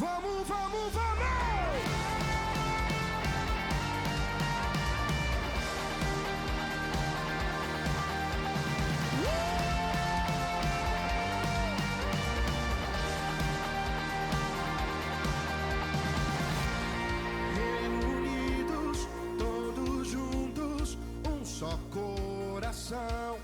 Vamos, vamos, vamos! Reunidos, todos juntos, um só coração,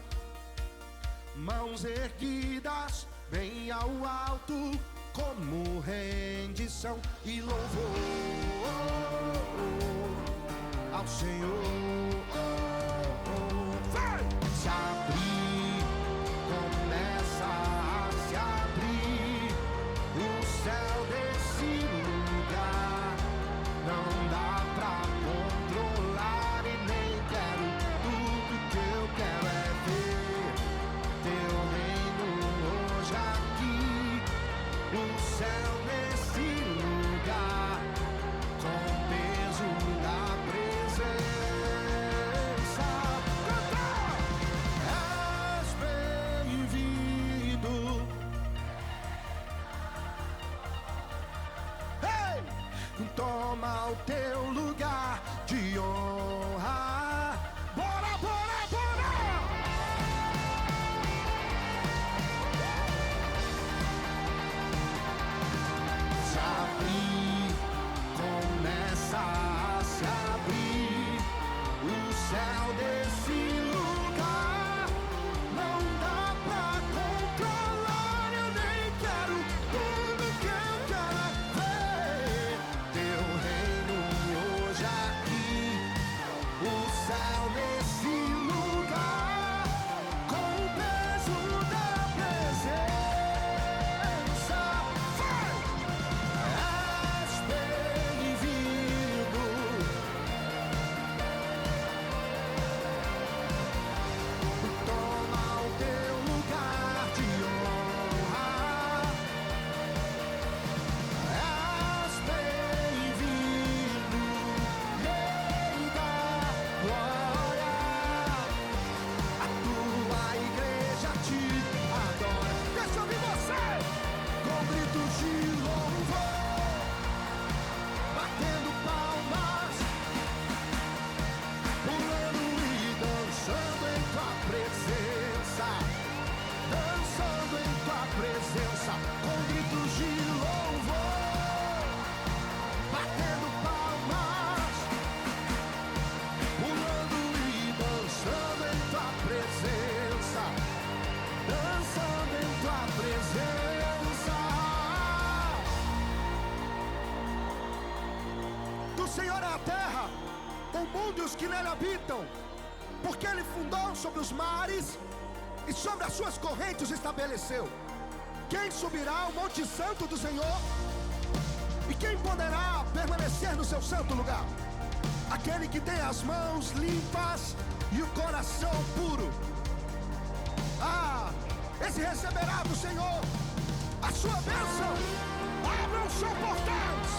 mãos erguidas bem ao alto, como rendição e louvor ao Senhor. Vai! Se abrir, começa a se abrir o céu desse lugar. Não dá pra controlar e nem quero. Tudo que eu quero é ver teu reino hoje aqui. O céu nesse lugar, com o peso da presença. Cantar! És bem-vindo. Ei! Toma o teu lugar de honra. Bora, bora, bora! Se abrir, começa a se abrir o céu desse lugar. Não dá pra controlar, eu nem quero. Tudo que eu quero é ver teu reino hoje aqui. O céu nesse lugar, com o peso da presença. Vai! És bem-vindo. Toma o teu lugar de honra. És bem-vindo, Rei da glória. A tua igreja te adora. Deixa eu ouvir você com gritos de louvor, batendo palmas, pulando e dançando em tua presença, dançando em tua presença, com gritos de louvor, batendo palmas, pulando e dançando em tua presença, dançando em tua presença. Do Senhor é a terra, o mundo e os que nele habitam, porque ele fundou sobre os mares e sobre as suas correntes estabeleceu. Quem subirá ao monte santo do Senhor? E quem poderá permanecer no seu santo lugar? Aquele que tem as mãos limpas e o coração puro. Ah, esse receberá do Senhor a sua bênção. Abram-se portais,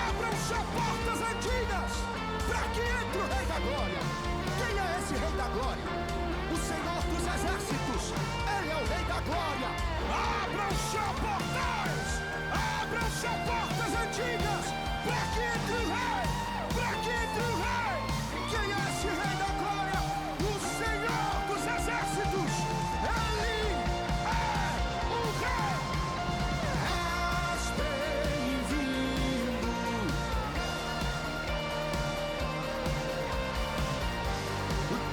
abram-se portas antigas, para que entre o Rei da Glória. Quem é esse Rei da Glória? O Senhor dos Exércitos. Ele é o Rei da Glória. Abram-se portais, abram-se portas antigas, para que entre o Rei, para que entre o Rei. Quem é esse Rei da Glória? O Senhor dos Exércitos. Ele é o Rei. És bem-vindo.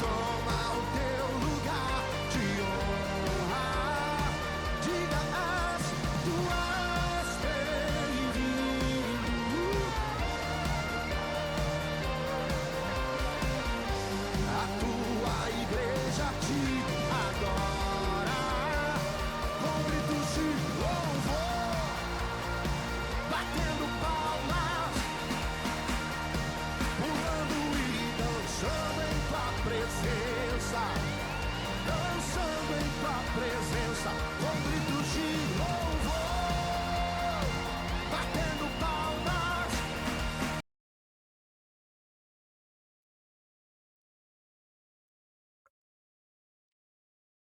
Toma o teu lugar de honra. Diga: tu és bem-vindo. A tua igreja te adora, com gritos de louvor, batendo palmas, pulando e dançando em tua presença, dançando em tua presença, com gritos de louvor, batendo palmas.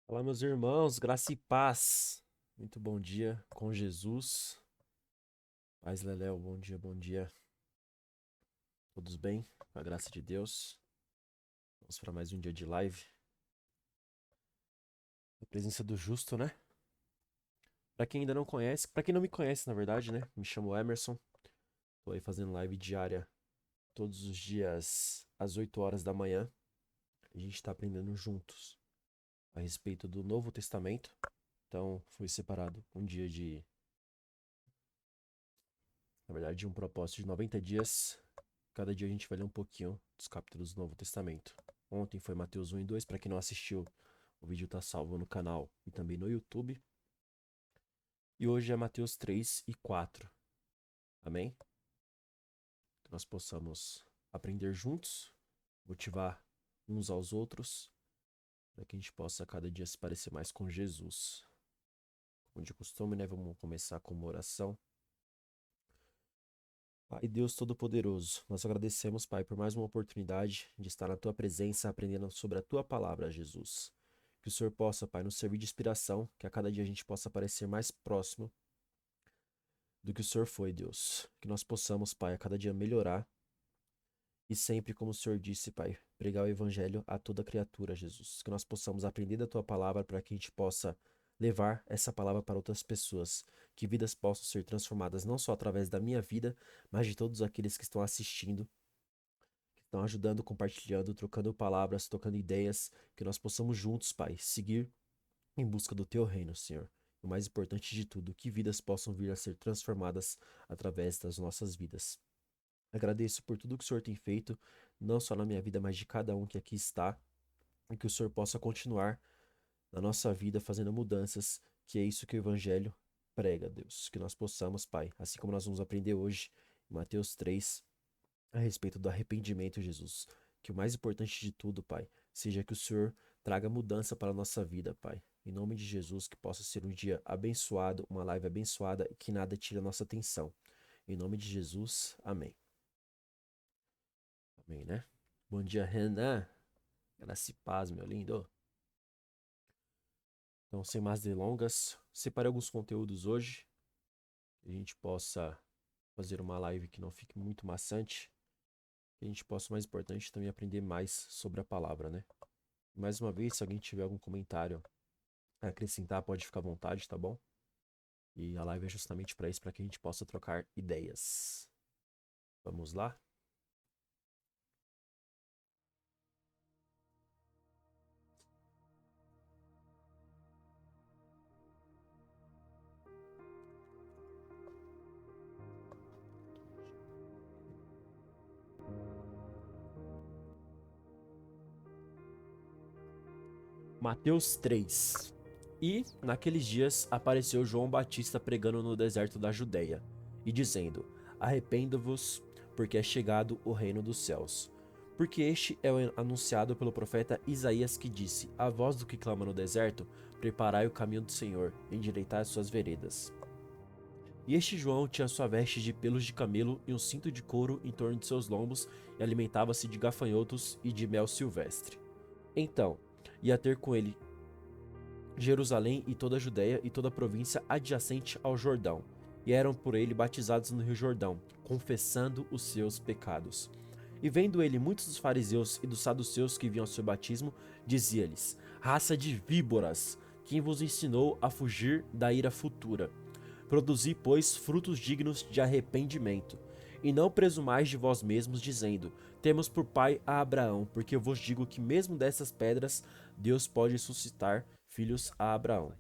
Olá, meus irmãos, graça e paz. Muito bom dia com Jesus. Paz, Leléo, bom dia, bom dia. Todos bem? Com a graça de Deus. Vamos para mais um dia de live. A presença do justo, né? Para quem ainda não conhece, para quem não me conhece, na verdade, né? Me chamo Emerson. Tô aí fazendo live diária todos os dias às 8 horas da manhã. A gente tá aprendendo juntos a respeito do Novo Testamento. Então, foi separado um dia na verdade, um propósito de 90 dias. Cada dia a gente vai ler um pouquinho dos capítulos do Novo Testamento. Ontem foi Mateus 1 e 2, para quem não assistiu, o vídeo tá salvo no canal e também no YouTube. E hoje é Mateus 3 e 4. Amém? Que nós possamos aprender juntos, motivar uns aos outros, para que a gente possa cada dia se parecer mais com Jesus. Como de costume, né? Vamos começar com uma oração. Pai Deus Todo-Poderoso, nós agradecemos, Pai, por mais uma oportunidade de estar na Tua presença, aprendendo sobre a Tua palavra, Jesus. Que o Senhor possa, Pai, nos servir de inspiração, que a cada dia a gente possa parecer mais próximo do que o Senhor foi, Deus. Que nós possamos, Pai, a cada dia melhorar e sempre, como o Senhor disse, Pai, pregar o Evangelho a toda criatura, Jesus. Que nós possamos aprender da Tua palavra para que a gente possa levar essa palavra para outras pessoas. Que vidas possam ser transformadas não só através da minha vida, mas de todos aqueles que estão assistindo, que estão ajudando, compartilhando, trocando palavras, trocando ideias. Que nós possamos juntos, Pai, seguir em busca do Teu reino, Senhor. O mais importante de tudo, que vidas possam vir a ser transformadas através das nossas vidas. Agradeço por tudo que o Senhor tem feito, não só na minha vida, mas de cada um que aqui está, e que o Senhor possa continuar na nossa vida fazendo mudanças, que é isso que o Evangelho prega, Deus. Que nós possamos, Pai, assim como nós vamos aprender hoje, em Mateus 3, a respeito do arrependimento, Jesus. Que o mais importante de tudo, Pai, seja que o Senhor traga mudança para a nossa vida, Pai. Em nome de Jesus, que possa ser um dia abençoado, uma live abençoada e que nada tire a nossa atenção. Em nome de Jesus, amém. Amém, né? Bom dia, Renan. Graça e paz, meu lindo. Então, sem mais delongas, separei alguns conteúdos hoje. Que a gente possa fazer uma live que não fique muito maçante. Que a gente possa, o mais importante, também aprender mais sobre a palavra, né? Mais uma vez, se alguém tiver algum comentário a acrescentar, pode ficar à vontade, tá bom? E a live é justamente para isso, para que a gente possa trocar ideias. Vamos lá? Mateus 3. E, naqueles dias, apareceu João Batista pregando no deserto da Judéia, e dizendo: Arrependo-vos, porque é chegado o reino dos céus. Porque este é o anunciado pelo profeta Isaías, que disse: A voz do que clama no deserto, preparai o caminho do Senhor, endireitai as suas veredas. E este João tinha sua veste de pelos de camelo e um cinto de couro em torno de seus lombos, e alimentava-se de gafanhotos e de mel silvestre. Então, ia ter com ele Jerusalém e toda a Judéia e toda a província adjacente ao Jordão, e eram por ele batizados no rio Jordão, confessando os seus pecados. E vendo ele muitos dos fariseus e dos saduceus que vinham ao seu batismo, dizia-lhes: Raça de víboras, quem vos ensinou a fugir da ira futura? Produzi, pois, frutos dignos de arrependimento. E não presumais de vós mesmos, dizendo: Temos por pai a Abraão, porque eu vos digo que mesmo dessas pedras Deus pode suscitar filhos a Abraão.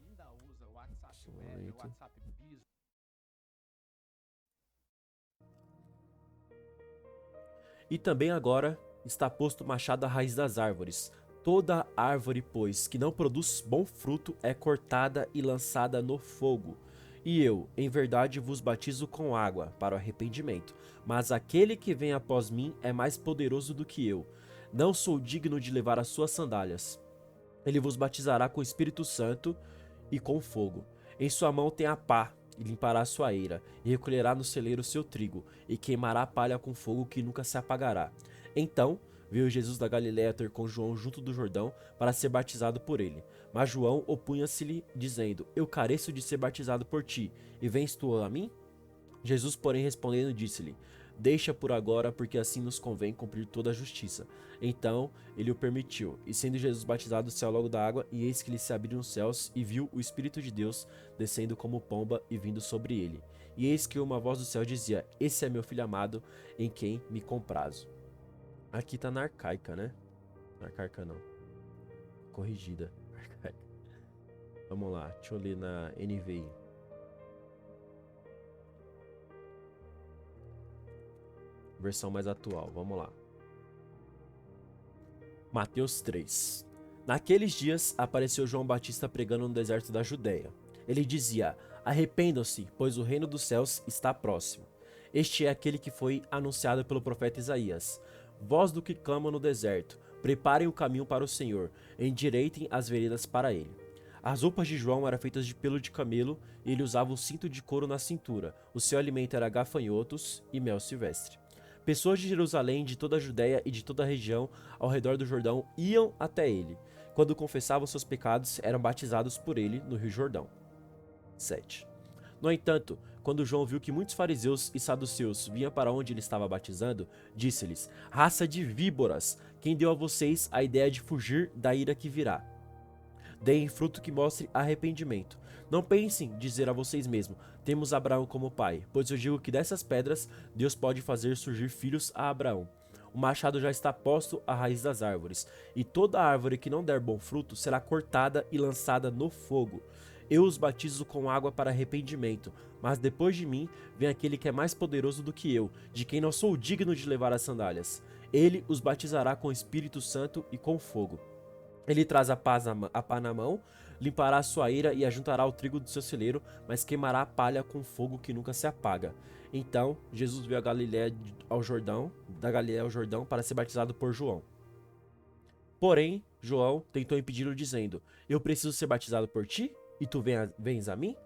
E também agora está posto o machado à raiz das árvores. Toda árvore, pois, que não produz bom fruto é cortada e lançada no fogo. E eu, em verdade, vos batizo com água para o arrependimento. Mas aquele que vem após mim é mais poderoso do que eu. Não sou digno de levar as suas sandálias. Ele vos batizará com o Espírito Santo e com fogo. Em sua mão tem a pá, e limpará a sua eira, e recolherá no celeiro o seu trigo, e queimará a palha com fogo que nunca se apagará. Então veio Jesus da Galiléia ter com João junto do Jordão para ser batizado por ele. Mas João opunha-se-lhe, dizendo: Eu careço de ser batizado por ti, e vens tu a mim? Jesus, porém, respondendo, disse-lhe: deixa por agora, porque assim nos convém cumprir toda a justiça. Então ele o permitiu. E sendo Jesus batizado, saiu logo da água, e eis que lhe se abriram os céus, e viu o Espírito de Deus descendo como pomba e vindo sobre ele. E eis que uma voz do céu dizia: esse é meu filho amado, em quem me comprazo. Aqui tá na arcaica, né? Na arcaica não. Corrigida. Arcaica. Vamos lá, deixa eu ler na NVI. Versão mais atual, vamos lá. Mateus 3. Naqueles dias apareceu João Batista pregando no deserto da Judéia. Ele dizia: arrependam-se, pois o reino dos céus está próximo. Este é aquele que foi anunciado pelo profeta Isaías. Voz do que clama no deserto: preparem o caminho para o Senhor, endireitem as veredas para ele. As roupas de João eram feitas de pelo de camelo, e ele usava um cinto de couro na cintura. O seu alimento era gafanhotos e mel silvestre. Pessoas de Jerusalém, de toda a Judéia e de toda a região ao redor do Jordão iam até ele. Quando confessavam seus pecados, eram batizados por ele no Rio Jordão. 7. No entanto, quando João viu que muitos fariseus e saduceus vinham para onde ele estava batizando, disse-lhes: raça de víboras, quem deu a vocês a ideia de fugir da ira que virá? Deem fruto que mostre arrependimento. Não pensem dizer a vocês mesmos: temos Abraão como pai, pois eu digo que dessas pedras Deus pode fazer surgir filhos a Abraão. O machado já está posto à raiz das árvores, e toda árvore que não der bom fruto será cortada e lançada no fogo. Eu os batizo com água para arrependimento, mas depois de mim vem aquele que é mais poderoso do que eu, de quem não sou digno de levar as sandálias. Ele os batizará com o Espírito Santo e com fogo. Ele traz a pá na mão, limpará a sua ira e ajuntará o trigo do seu celeiro, mas queimará a palha com fogo que nunca se apaga. Então Jesus veio da Galileia ao Jordão, para ser batizado por João. Porém, João tentou impedi-lo, dizendo: eu preciso ser batizado por ti, e tu vens a mim?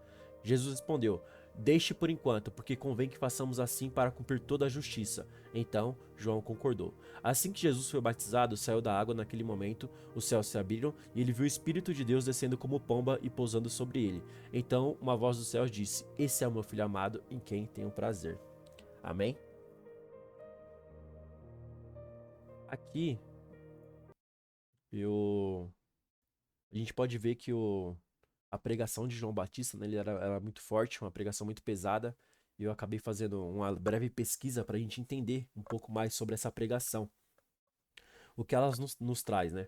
Jesus respondeu: deixe por enquanto, porque convém que façamos assim para cumprir toda a justiça. Então João concordou. Assim que Jesus foi batizado, saiu da água. Naquele momento os céus se abriram, e ele viu o Espírito de Deus descendo como pomba e pousando sobre ele. Então uma voz do céu disse: esse é o meu filho amado, em quem tenho prazer. Amém? Aqui a gente pode ver que a pregação de João Batista, né, ele era muito forte, uma pregação muito pesada, e eu acabei fazendo uma breve pesquisa para a gente entender um pouco mais sobre essa pregação, o que ela nos traz, né?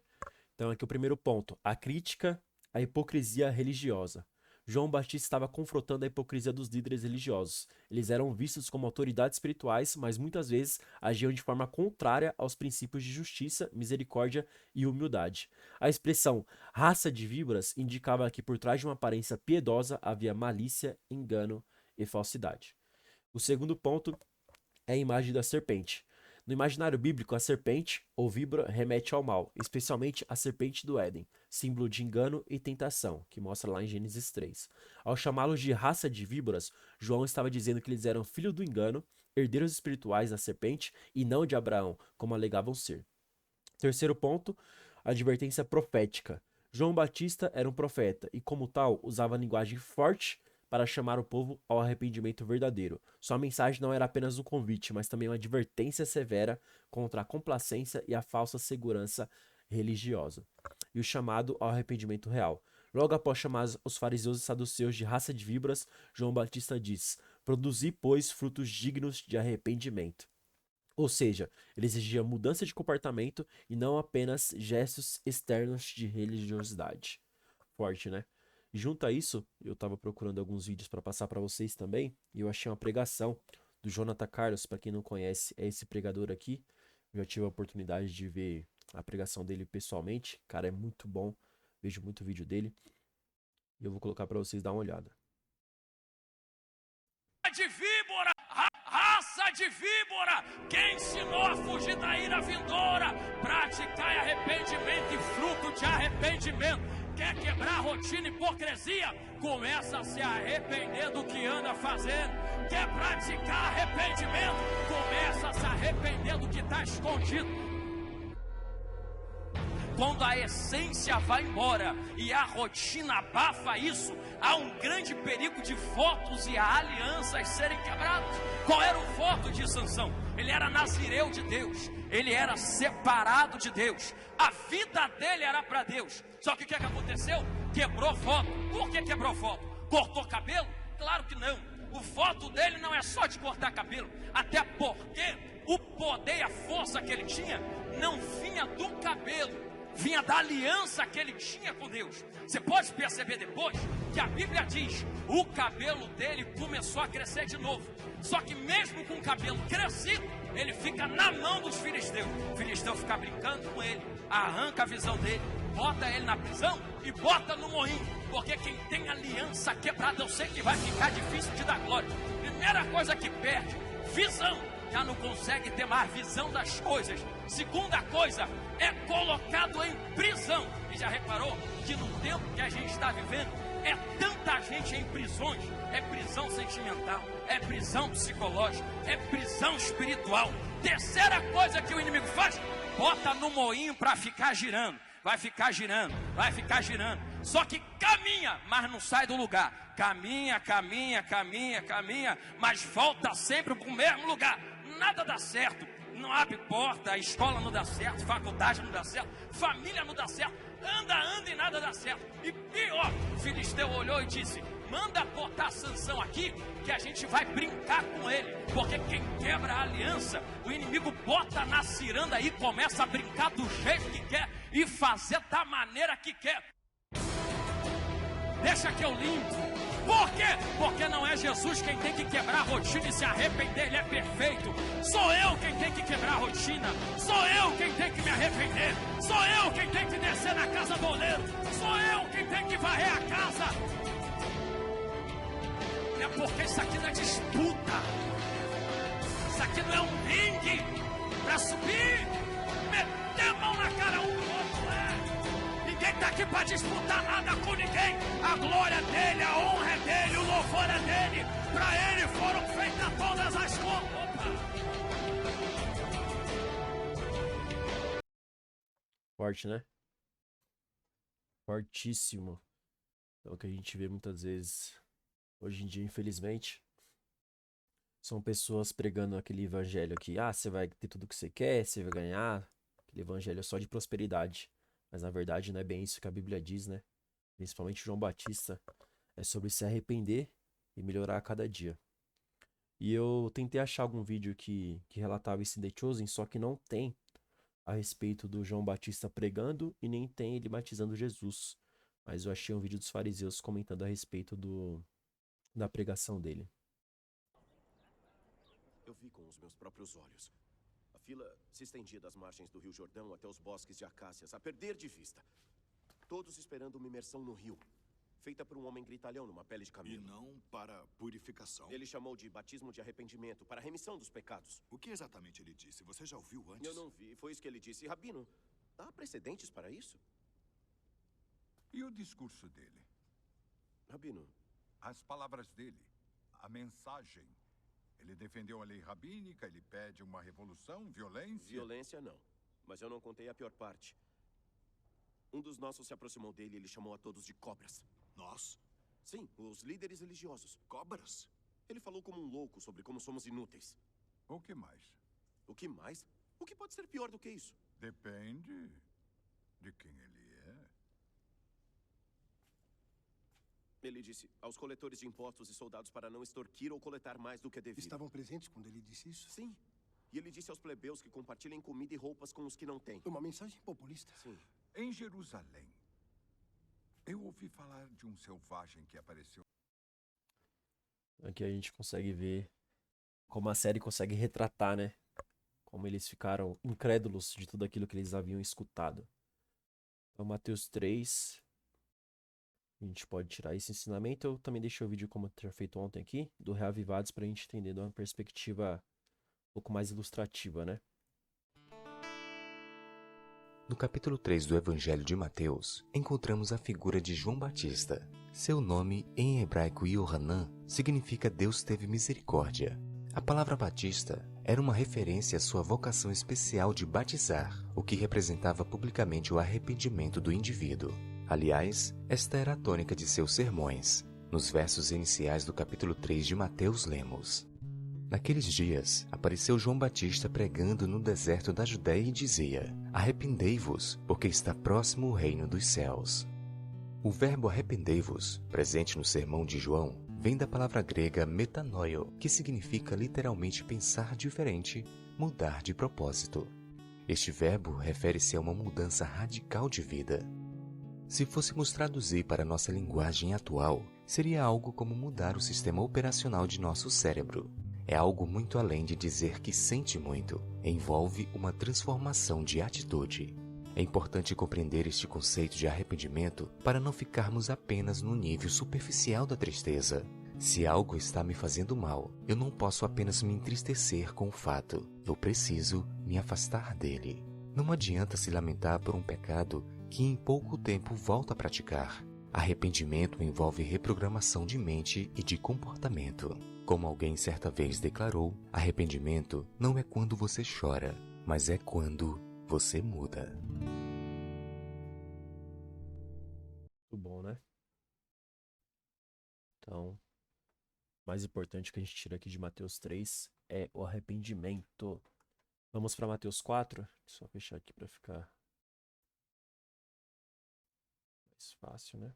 Então aqui o primeiro ponto: a crítica à hipocrisia religiosa. João Batista estava confrontando a hipocrisia dos líderes religiosos. Eles eram vistos como autoridades espirituais, mas muitas vezes agiam de forma contrária aos princípios de justiça, misericórdia e humildade. A expressão raça de víboras indicava que por trás de uma aparência piedosa havia malícia, engano e falsidade. O segundo ponto é a imagem da serpente. No imaginário bíblico, a serpente, ou víbora, remete ao mal, especialmente a serpente do Éden, símbolo de engano e tentação, que mostra lá em Gênesis 3. Ao chamá-los de raça de víboras, João estava dizendo que eles eram filhos do engano, herdeiros espirituais da serpente e não de Abraão, como alegavam ser. Terceiro ponto, a advertência profética. João Batista era um profeta e, como tal, usava linguagem forte para chamar o povo ao arrependimento verdadeiro. Sua mensagem não era apenas um convite, mas também uma advertência severa contra a complacência e a falsa segurança religiosa, e o chamado ao arrependimento real. Logo após chamar os fariseus e saduceus de raça de víboras, João Batista diz: produzi, pois, frutos dignos de arrependimento. Ou seja, ele exigia mudança de comportamento e não apenas gestos externos de religiosidade. Forte, né? E junto a isso, eu estava procurando alguns vídeos para passar para vocês também, e eu achei uma pregação do Jonathan Carlos. Para quem não conhece, é esse pregador aqui. Eu já tive a oportunidade de ver a pregação dele pessoalmente. Cara, é muito bom, vejo muito vídeo dele, e eu vou colocar para vocês dar uma olhada. De víbora, raça de víbora, quem ensinou a fugir da ira vindoura? Praticai arrependimento e fruto de arrependimento. Quer quebrar a rotina e hipocrisia? Começa a se arrepender do que anda fazendo. Quer praticar arrependimento? Começa a se arrepender do que está escondido. quando a essência vai embora e a rotina abafa isso, há um grande perigo de votos e alianças serem quebrados. Qual era o voto de Sansão? Ele era nazireu de Deus, ele era separado de Deus, a vida dele era para Deus. Só que o que aconteceu? Quebrou voto. Por que quebrou voto? Cortou cabelo? Claro que não. O voto dele não é só de cortar cabelo, até porque o poder e a força que ele tinha não vinha do cabelo, vinha da aliança que ele tinha com Deus. Você pode perceber depois que a Bíblia diz: o cabelo dele começou a crescer de novo. Só que mesmo com o cabelo crescido, ele fica na mão dos filisteus. O filisteu fica brincando com ele, arranca a visão dele, bota ele na prisão e bota no moinho. Porque quem tem aliança quebrada, eu sei que vai ficar difícil de dar glória. Primeira coisa que perde, visão. Já não consegue ter mais visão das coisas. Segunda coisa, é colocado em prisão. E já reparou que no tempo que a gente está vivendo, é tanta gente em prisões. É prisão sentimental, é prisão psicológica, é prisão espiritual. Terceira coisa que o inimigo faz, bota no moinho para ficar girando. Vai ficar girando, vai ficar girando. Só que caminha, mas não sai do lugar. Caminha, caminha, caminha, caminha, mas volta sempre para o mesmo lugar. Nada dá certo, não abre porta, a escola não dá certo, faculdade não dá certo, família não dá certo, anda e nada dá certo. E pior, o filisteu olhou e disse: manda botar Sansão aqui, que a gente vai brincar com ele. Porque quem quebra a aliança, o inimigo bota na ciranda e começa a brincar do jeito que quer e fazer da maneira que quer. Deixa que eu limpo. Por quê? Porque não é Jesus quem tem que quebrar a rotina e se arrepender, ele é perfeito. Sou eu quem tem que quebrar a rotina, sou eu quem tem que me arrepender, sou eu quem tem que descer na casa do oleiro, sou eu quem tem que varrer a casa. É porque isso aqui não é disputa, isso aqui não é um ringue para subir, meter a mão na cara um do outro, Ninguém está aqui para disputar nada com ninguém. A glória dele, a honra é dele, o louvor é dele. Para ele foram feitas todas as coisas. Forte, né? Fortíssimo. É o que a gente vê muitas vezes hoje em dia, infelizmente. São pessoas pregando aquele evangelho aqui. Ah, você vai ter tudo que você quer, você vai ganhar. Aquele evangelho só de prosperidade. Mas na verdade não é bem isso que a Bíblia diz, né? Principalmente João Batista. É sobre se arrepender e melhorar a cada dia. E eu tentei achar algum vídeo que relatava isso em The Chosen, só que não tem a respeito do João Batista pregando e nem tem ele batizando Jesus. Mas eu achei um vídeo dos fariseus comentando a respeito da pregação dele. Eu vi com os meus próprios olhos. A fila se estendia das margens do Rio Jordão até os bosques de acácias, a perder de vista. Todos esperando uma imersão no rio, feita por um homem gritalhão numa pele de camelo. E não para purificação. Ele chamou de batismo de arrependimento, para a remissão dos pecados. O que exatamente ele disse? Você já ouviu antes? Eu não vi, foi isso que ele disse. Rabino, há precedentes para isso? E o discurso dele? Rabino. As palavras dele, a mensagem. Ele defendeu a lei rabínica, ele pede uma revolução, violência... Violência não, mas eu não contei a pior parte. Um dos nossos se aproximou dele e ele chamou a todos de cobras. Nós? Sim, os líderes religiosos. Cobras? Ele falou como um louco sobre como somos inúteis. O que mais? O que mais? O que pode ser pior do que isso? Depende de quem ele é. Ele disse aos coletores de impostos e soldados para não extorquir ou coletar mais do que é devido. Estavam presentes quando ele disse isso? Sim. E ele disse aos plebeus que compartilhem comida e roupas com os que não têm. Uma mensagem populista. Sim. Em Jerusalém, eu ouvi falar de um selvagem que apareceu. Aqui a gente consegue ver como a série consegue retratar, né? Como eles ficaram incrédulos de tudo aquilo que eles haviam escutado. Então, Mateus 3... A gente pode tirar esse ensinamento. Eu também deixei o vídeo, como eu tinha feito ontem aqui, do Reavivados, para a gente entender de uma perspectiva um pouco mais ilustrativa, né? No capítulo 3 do Evangelho de Mateus, encontramos a figura de João Batista. Seu nome, em hebraico Yohanan, significa Deus teve misericórdia. A palavra Batista era uma referência à sua vocação especial de batizar, o que representava publicamente o arrependimento do indivíduo. Aliás, esta era a tônica de seus sermões. Nos versos iniciais do capítulo 3 de Mateus lemos: Naqueles dias, apareceu João Batista pregando no deserto da Judéia e dizia: Arrependei-vos, porque está próximo o reino dos céus. O verbo arrependei-vos, presente no sermão de João, vem da palavra grega metanoio, que significa literalmente pensar diferente, mudar de propósito. Este verbo refere-se a uma mudança radical de vida. Se fôssemos traduzir para nossa linguagem atual, seria algo como mudar o sistema operacional de nosso cérebro. É algo muito além de dizer que sente muito, envolve uma transformação de atitude. É importante compreender este conceito de arrependimento para não ficarmos apenas no nível superficial da tristeza. Se algo está me fazendo mal, eu não posso apenas me entristecer com o fato. Eu preciso me afastar dele. Não adianta se lamentar por um pecado que em pouco tempo volta a praticar. Arrependimento envolve reprogramação de mente e de comportamento. Como alguém certa vez declarou, arrependimento não é quando você chora, mas é quando você muda. Muito bom, né? Então, o mais importante que a gente tira aqui de Mateus 3 é o arrependimento. Vamos para Mateus 4. Só fechar aqui para ficar mais fácil, né?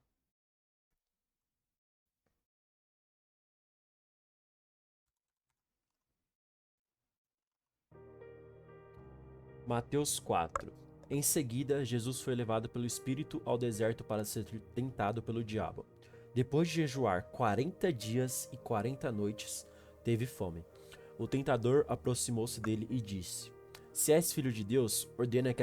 Mateus 4. Em seguida, Jesus foi levado pelo Espírito ao deserto para ser tentado pelo diabo. Depois de jejuar 40 dias e 40 noites, teve fome. O tentador aproximou-se dele e disse: Se és filho de Deus, ordena que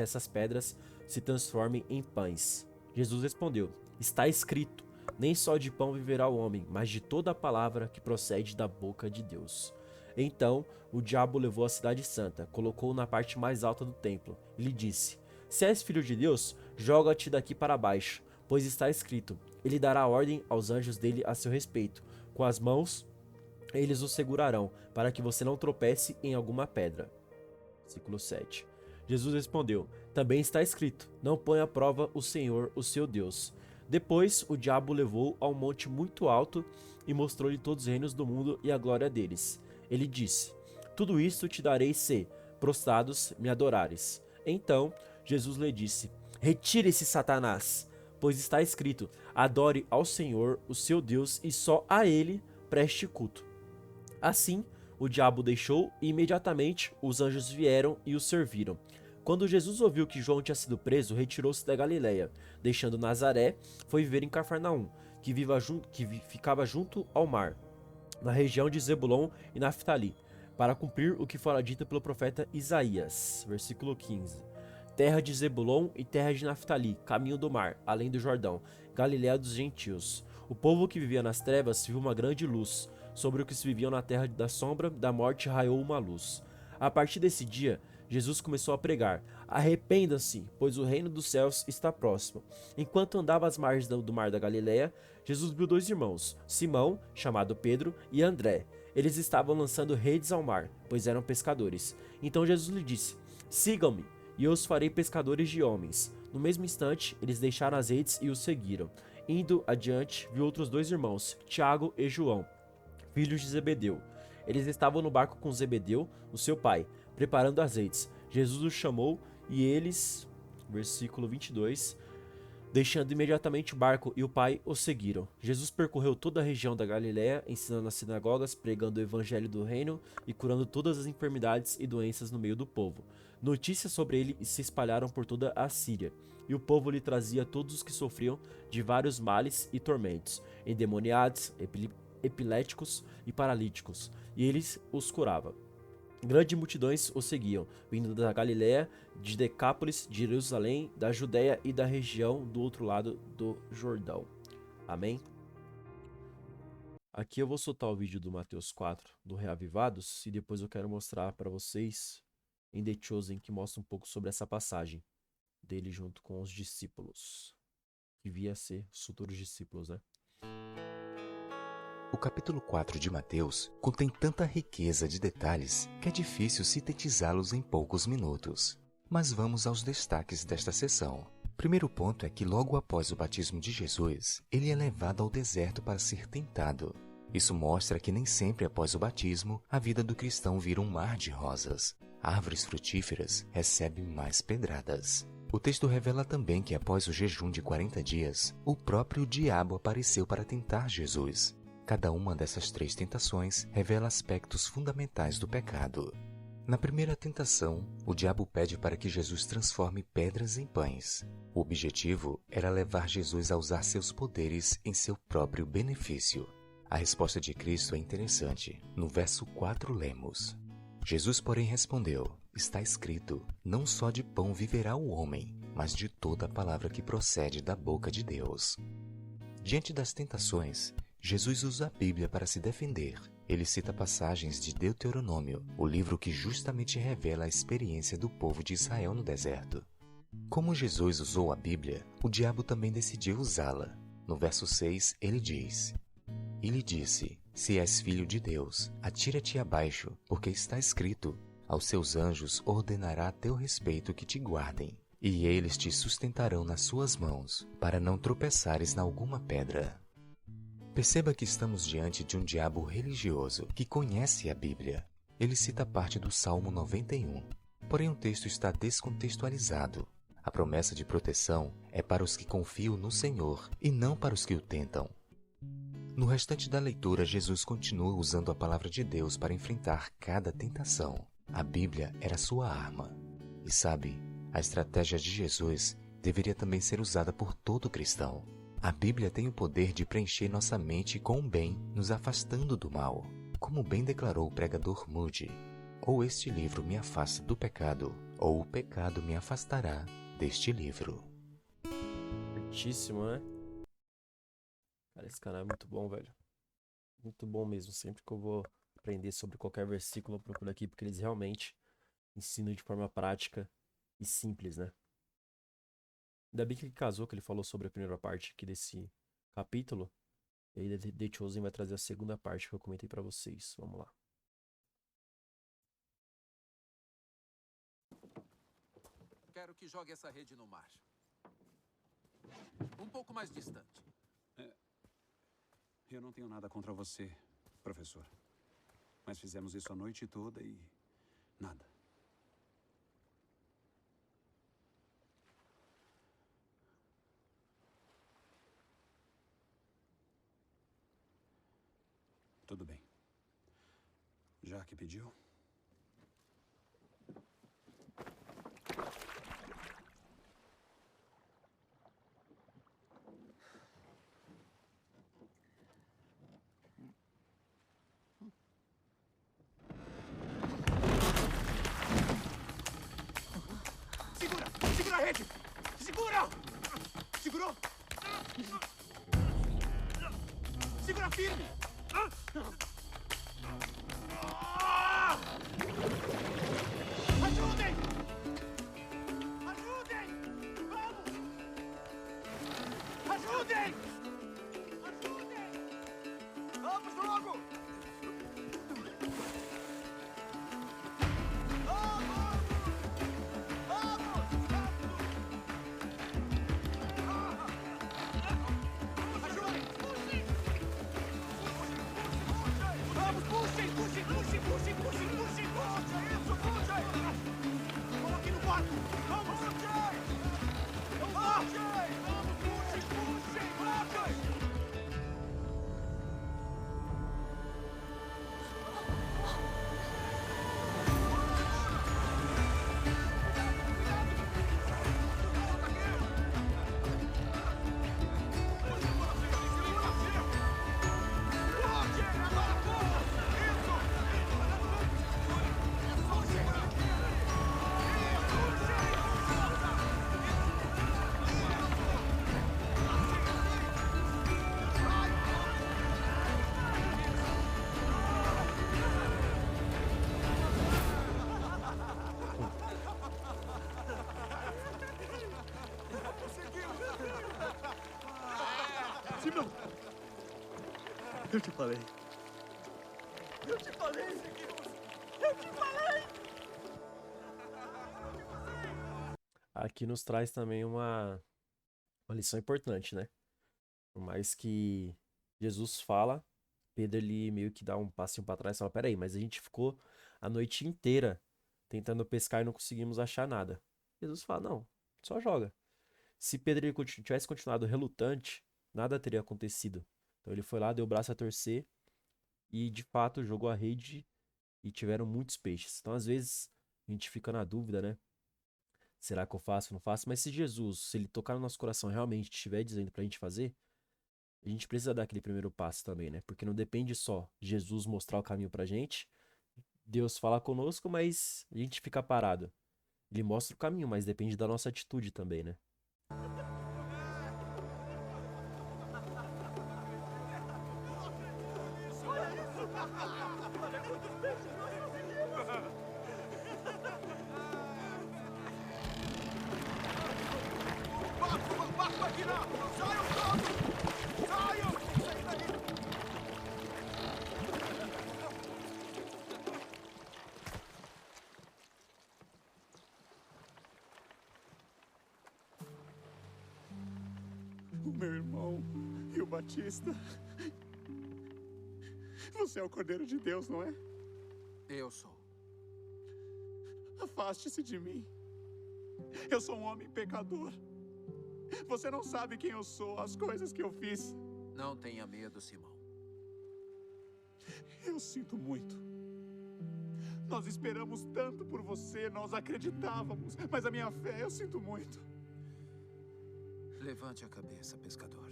essas pedras se transformem em pães. Jesus respondeu: Está escrito, nem só de pão viverá o homem, mas de toda a palavra que procede da boca de Deus. Então o diabo levou a cidade santa, colocou-o na parte mais alta do templo e lhe disse: Se és filho de Deus, joga-te daqui para baixo, pois está escrito: Ele dará ordem aos anjos dele a seu respeito. Com as mãos eles o segurarão, para que você não tropece em alguma pedra. Versículo 7. Jesus respondeu: Também está escrito: Não ponha à prova o Senhor, o seu Deus. Depois o diabo o levou a um monte muito alto e mostrou-lhe todos os reinos do mundo e a glória deles. Ele disse: Tudo isto te darei se, prostrados, me adorares. Então Jesus lhe disse: Retire-se, Satanás, pois está escrito: Adore ao Senhor, o seu Deus, e só a ele preste culto. Assim, o diabo deixou e imediatamente os anjos vieram e o serviram. Quando Jesus ouviu que João tinha sido preso, retirou-se da Galileia, deixando Nazaré, foi viver em Cafarnaum, que ficava junto ao mar, na região de Zebulon e Naftali, para cumprir o que fora dito pelo profeta Isaías. Versículo 15. Terra de Zebulon e terra de Naftali, caminho do mar, além do Jordão, Galileia dos gentios. O povo que vivia nas trevas viu uma grande luz. Sobre os que viviam na terra da sombra da morte raiou uma luz. A partir desse dia, Jesus começou a pregar: Arrependam-se, pois o reino dos céus está próximo. Enquanto andava às margens do mar da Galileia, Jesus viu dois irmãos, Simão, chamado Pedro, e André. Eles estavam lançando redes ao mar, pois eram pescadores. Então Jesus lhe disse: Sigam-me, e eu os farei pescadores de homens. No mesmo instante, eles deixaram as redes e o seguiram. Indo adiante, viu outros dois irmãos, Tiago e João, filhos de Zebedeu. Eles estavam no barco com Zebedeu, o seu pai, preparando as redes. Jesus os chamou e eles, versículo 22, deixando imediatamente o barco e o pai, o seguiram. Jesus percorreu toda a região da Galiléia, ensinando nas sinagogas, pregando o evangelho do reino e curando todas as enfermidades e doenças no meio do povo. Notícias sobre ele se espalharam por toda a Síria, e o povo lhe trazia todos os que sofriam de vários males e tormentos, endemoniados, epiléticos e paralíticos, e eles os curava. Grandes multidões o seguiam, vindo da Galiléia, de Decápolis, de Jerusalém, da Judéia e da região do outro lado do Jordão. Amém? Aqui eu vou soltar o vídeo do Mateus 4, do Reavivados, e depois eu quero mostrar para vocês em The Chosen, que mostra um pouco sobre essa passagem dele junto com os discípulos, que via ser os futuros discípulos, né? O capítulo 4 de Mateus contém tanta riqueza de detalhes que é difícil sintetizá-los em poucos minutos. Mas vamos aos destaques desta sessão. O primeiro ponto é que logo após o batismo de Jesus, ele é levado ao deserto para ser tentado. Isso mostra que nem sempre após o batismo, a vida do cristão vira um mar de rosas. Árvores frutíferas recebem mais pedradas. O texto revela também que após o jejum de 40 dias, o próprio diabo apareceu para tentar Jesus. Cada uma dessas 3 tentações revela aspectos fundamentais do pecado. Na primeira tentação, o diabo pede para que Jesus transforme pedras em pães. O objetivo era levar Jesus a usar seus poderes em seu próprio benefício. A resposta de Cristo é interessante. No verso 4 lemos: Jesus, porém, respondeu: está escrito, não só de pão viverá o homem, mas de toda a palavra que procede da boca de Deus. Diante das tentações, Jesus usa a Bíblia para se defender. Ele cita passagens de Deuteronômio, o livro que justamente revela a experiência do povo de Israel no deserto. Como Jesus usou a Bíblia, o diabo também decidiu usá-la. No verso 6, ele diz: e lhe disse, se és filho de Deus, atira-te abaixo, porque está escrito, aos seus anjos ordenará a teu respeito que te guardem, e eles te sustentarão nas suas mãos, para não tropeçares na alguma pedra. Perceba que estamos diante de um diabo religioso que conhece a Bíblia. Ele cita parte do Salmo 91. Porém, o texto está descontextualizado. A promessa de proteção é para os que confiam no Senhor e não para os que o tentam. No restante da leitura, Jesus continua usando a palavra de Deus para enfrentar cada tentação. A Bíblia era sua arma. E sabe, a estratégia de Jesus deveria também ser usada por todo cristão. A Bíblia tem o poder de preencher nossa mente com o bem, nos afastando do mal. Como bem declarou o pregador Moody, ou este livro me afasta do pecado, ou o pecado me afastará deste livro. Certíssimo, né? Cara, esse canal é muito bom, velho. Muito bom mesmo. Sempre que eu vou aprender sobre qualquer versículo, eu procuro aqui, porque eles realmente ensinam de forma prática e simples, né? Ainda bem que ele casou, que ele falou sobre a primeira parte aqui desse capítulo. E aí The Chosen vai trazer a segunda parte que eu comentei pra vocês. Vamos lá. Quero que jogue essa rede no mar. Um pouco mais distante. Eu não tenho nada contra você, professor. Mas fizemos isso a noite toda e nada. Tudo bem. Já que pediu. Segura a rede! Segura! Segurou? Segura firme! Ajudem! Ajudem! Vamos! Ajudem! Ajudem! Vamos logo! Eu te falei. Eu te falei, Ezequiel. Eu te falei. Aqui nos traz também uma lição importante, né? Por mais que Jesus fala, Pedro ele meio que dá um passinho para trás e fala: peraí, mas a gente ficou a noite inteira tentando pescar e não conseguimos achar nada. Jesus fala: não, só joga. Se Pedro ele tivesse continuado relutante, nada teria acontecido. Então ele foi lá, deu o braço a torcer e de fato jogou a rede e tiveram muitos peixes. Então às vezes a gente fica na dúvida, né? Será que eu faço, não faço? Mas se Jesus, se ele tocar no nosso coração realmente estiver dizendo pra gente fazer, a gente precisa dar aquele primeiro passo também, né? Porque não depende só Jesus mostrar o caminho pra gente, Deus falar conosco, mas a gente fica parado. Ele mostra o caminho, mas depende da nossa atitude também, né? Barco aqui não! Saiam todos! Saiam! Sai dali! O meu irmão e o Batista. Você é o Cordeiro de Deus, não é? Eu sou. Afaste-se de mim. Eu sou um homem pecador. Você não sabe quem eu sou, as coisas que eu fiz. Não tenha medo, Simão. Eu sinto muito. Nós esperamos tanto por você, nós acreditávamos, mas a minha fé, eu sinto muito. Levante a cabeça, pescador.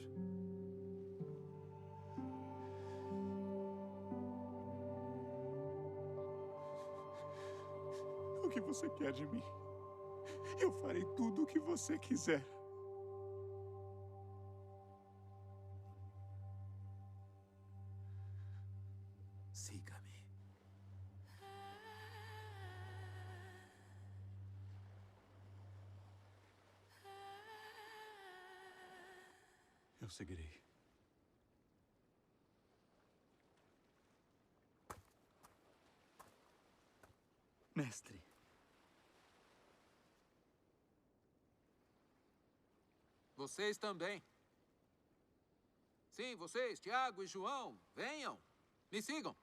O que você quer de mim? Eu farei tudo o que você quiser. Siga-me. Eu seguirei. Mestre. Vocês também. Sim, vocês, Tiago e João, venham. Me sigam.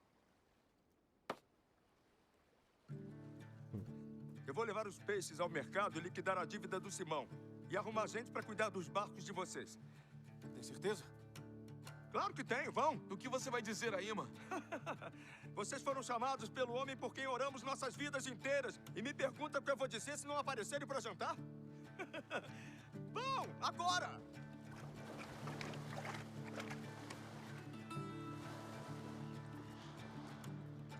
Eu vou levar os peixes ao mercado e liquidar a dívida do Simão. E arrumar gente para cuidar dos barcos de vocês. Tem certeza? Claro que tenho, vão. O que você vai dizer aí, mano? Vocês foram chamados pelo homem por quem oramos nossas vidas inteiras. E me pergunta o que eu vou dizer se não aparecerem para jantar? Vão, agora!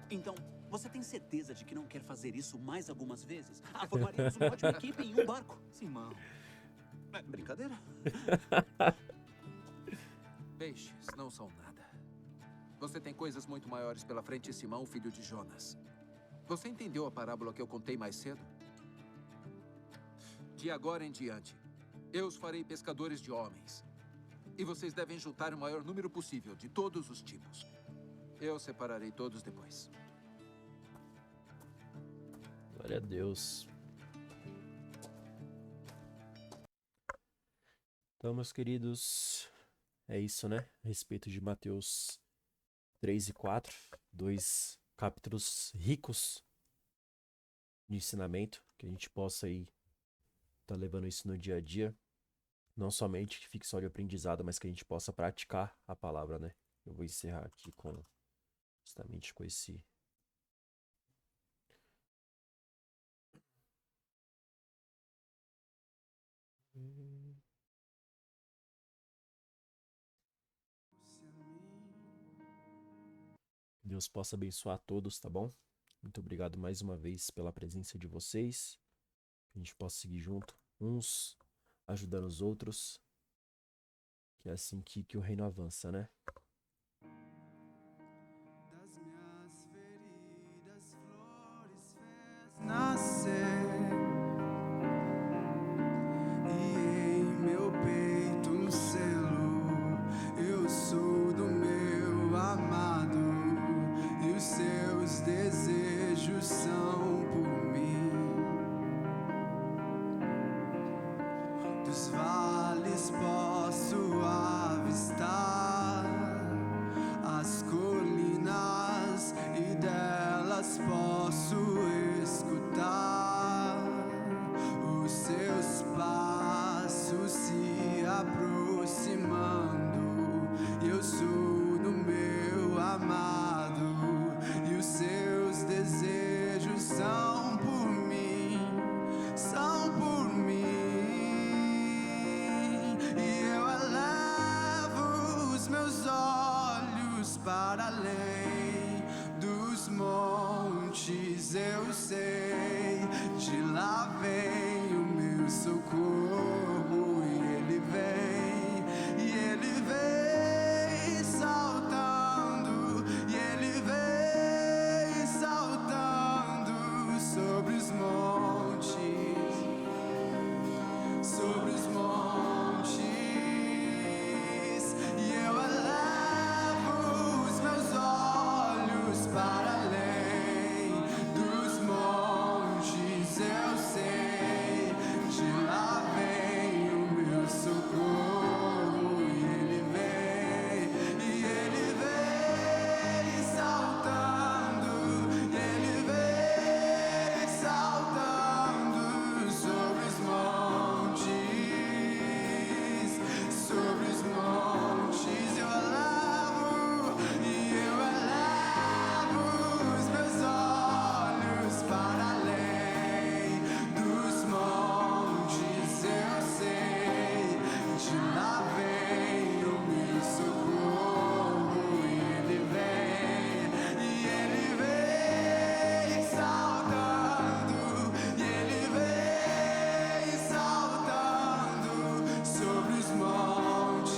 Então, você tem certeza de que não quer fazer isso mais algumas vezes? Formaríamos uma ótima equipe em um barco. Simão. Brincadeira? Peixes não são nada. Você tem coisas muito maiores pela frente, Simão, filho de Jonas. Você entendeu a parábola que eu contei mais cedo? De agora em diante, eu os farei pescadores de homens. E vocês devem juntar o maior número possível de todos os tipos. Eu separarei todos depois. Glória a Deus. Então, meus queridos, é isso, né? A respeito de Mateus 3 e 4, dois capítulos ricos de ensinamento, que a gente possa aí estar levando isso no dia a dia. Não somente que fique só de aprendizado, mas que a gente possa praticar a palavra, né? Eu vou encerrar aqui justamente com esse... Deus possa abençoar a todos, tá bom? Muito obrigado mais uma vez pela presença de vocês. Que a gente possa seguir junto, uns ajudando os outros. Que é assim que o reino avança, né? Das minhas feridas, flores fez nascer. E em meu peito um selo. Eu sou do meu amor. dos vales posso avistar as colinas e delas posso escutar os seus passos se aproximando. Eu sou do meu amado e os seus desejos são por mim, são por mim. E eu elevo os meus olhos para além dos montes. Eu sei, de lá vem o meu socorro, e ele vem, e ele vem saltando, e ele vem saltando sobre os montes, sobre os montes. E eu elevo os meus olhos para além dos montes. Eu sei, de lá vem o meu socorro, e ele vem, e ele vem saltando, e ele vem saltando sobre os montes, sobre os montes. Eu elevo, e eu elevo os meus olhos para além dos montes. Eu sei, de lá vem o meu socorro, e ele vem saltando, e ele vem saltando sobre os montes,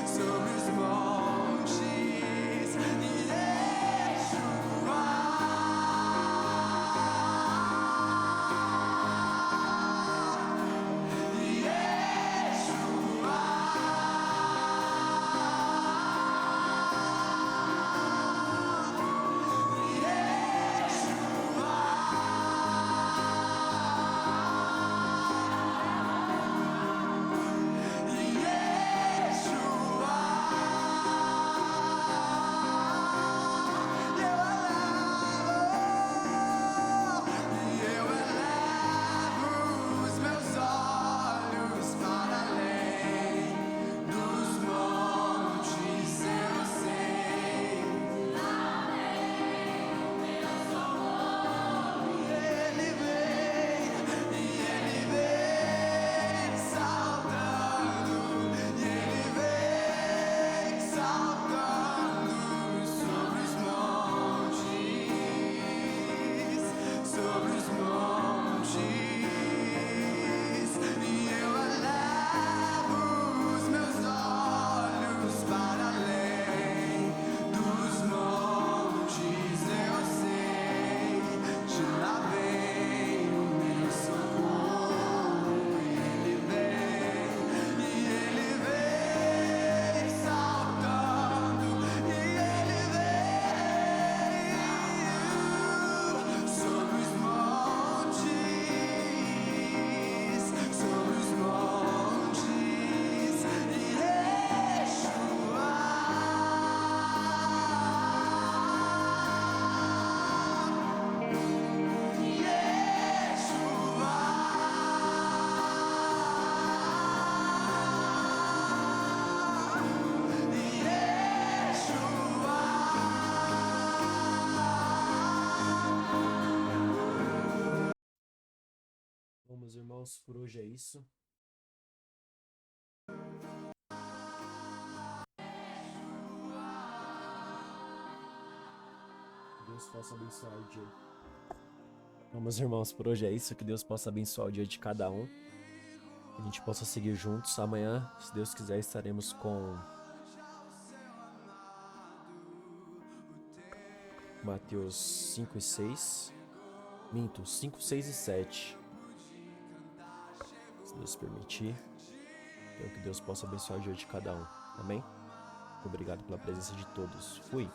sobre os montes. E eu elevo os meus olhos para além dos montes. Eu sei, lá vem o meu socorro, e ele vem saltando, e ele vem saltando sobre os montes, sobre os montes. E eu elevo os meus olhos para além dos montes. Eu sei, de lá vem o meu socorro, e ele vem saltando, e ele vem sobre os montes, sobre os montes. E Yeshua, Bom, meus irmãos, por hoje é isso. Deus possa abençoar o dia. Bom, meus irmãos, por hoje é isso. Que Deus possa abençoar o dia de cada um. Que a gente possa seguir juntos. Amanhã, se Deus quiser, estaremos com Mateus 5 e 6. Minto, 5, 6 e 7. Se Deus permitir. Então que Deus possa abençoar o dia de cada um. Amém? Obrigado pela presença de todos. Fui.